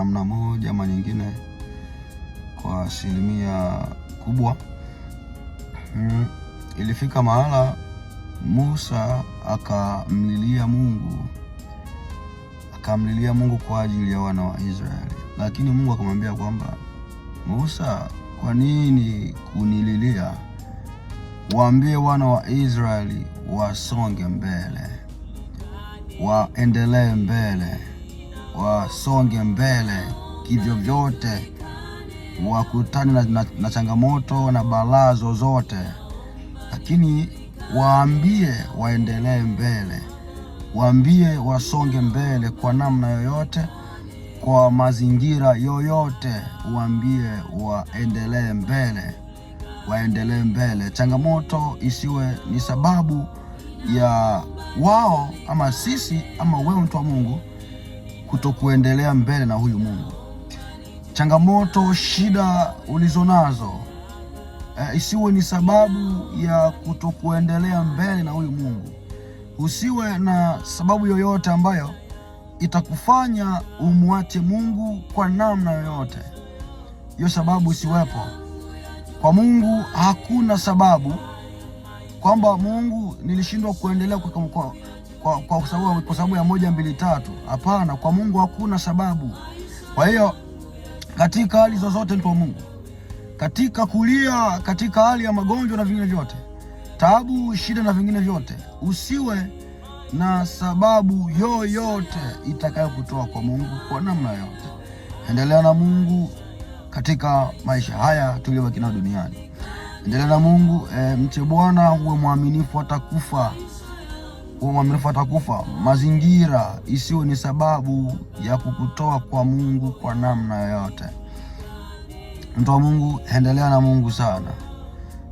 namna moja ama nyingine, kwa asilimia kubwa. Ilifika mahala Musa akamlilia Mungu kwa ajili ya wana wa Israeli, lakini Mungu akamwambia kwamba, Musa, kwa nini kunililia? Waambie wana wa Israeli wasonge mbele, waendelee mbele, wasonge mbele kivyo vyote, wakutane na changamoto na balaa zozote, lakini waambie waendelee mbele, waambie wasonge mbele kwa namna yoyote, kwa mazingira yoyote, waambie waendelee mbele, waendelee mbele. Changamoto isiwe ni sababu ya wao ama sisi ama wewe mtu wa Mungu kutokuendelea mbele na huyu Mungu. Changamoto, shida ulizonazo isiwe ni sababu ya kutokuendelea mbele na huyu Mungu. Usiwe na sababu yoyote ambayo itakufanya umwache Mungu kwa namna yoyote. Hiyo sababu isiwepo. Kwa Mungu hakuna sababu kwamba Mungu nilishindwa kuendelea kwa sababu ya 1, 2, 3. Hapana, kwa Mungu hakuna sababu. Kwa hiyo katika hali zozote mtu wa Mungu, katika kulia, katika hali ya magonjwa na vingine vyote, taabu, shida na vingine vyote, usiwe na sababu yoyote itakayokutoa kwa Mungu kwa namna yote. Endelea na Mungu katika maisha haya tuliyobaki nayo duniani. Endelea na Mungu, mche Bwana, uwe mwaminifu atakufa. Uwe mwaminifu atakufa. Mazingira isiwe ni sababu ya kukutoa kwa Mungu kwa namna yoyote. Mtu wa Mungu, endelea na Mungu sana.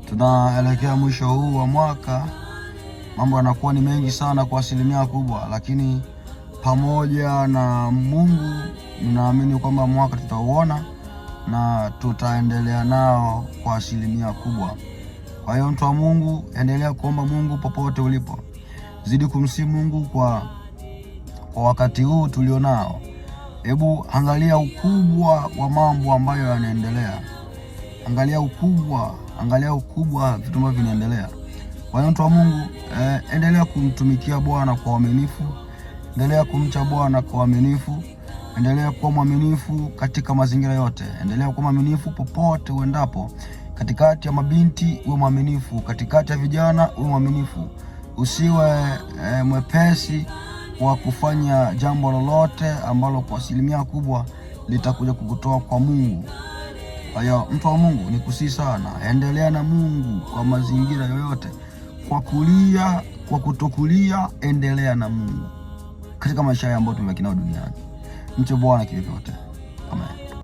Tunaelekea mwisho huu wa mwaka. Mambo yanakuwa ni mengi sana kwa asilimia kubwa, lakini pamoja na Mungu ninaamini kwamba mwaka tutauona na tutaendelea nao kwa asilimia kubwa. Kwa hiyo mtu wa Mungu, endelea kuomba Mungu popote ulipo. Zidi kumsihi Mungu kwa wakati huu tulionao. Hebu angalia ukubwa wa mambo ambayo yanaendelea. Angalia ukubwa vitu ambavyo vinaendelea. Kwa hiyo mtu wa Mungu, endelea kumtumikia Bwana kwa uaminifu. Endelea kumcha Bwana kwa uaminifu. Endelea kuwa mwaminifu katika mazingira yote. Endelea kuwa mwaminifu popote uendapo. Katikati ya mabinti uwe mwaminifu, katikati ya vijana uwe mwaminifu. Usiwe mwepesi wa kufanya jambo lolote ambalo kwa asilimia kubwa litakuja kukutoa kwa Mungu. Kwa hiyo mtu wa Mungu, nikusihi sana, endelea na Mungu kwa mazingira yoyote. Kwa kulia, kwa kutokulia, endelea na Mungu katika maisha ambayo tumebaki nayo duniani. Mche Bwana kivyote. Amen.